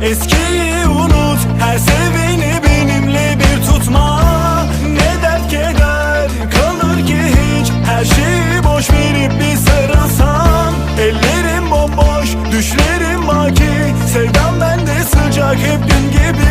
Eskiyi unut, her seveni benimle bir tutma. Ne dert keder kalır ki hiç, her şeyi boş verip bir sarılsan. Ellerim bomboş, düşlerim baki, sevdam bende sıcak hep dün gibi.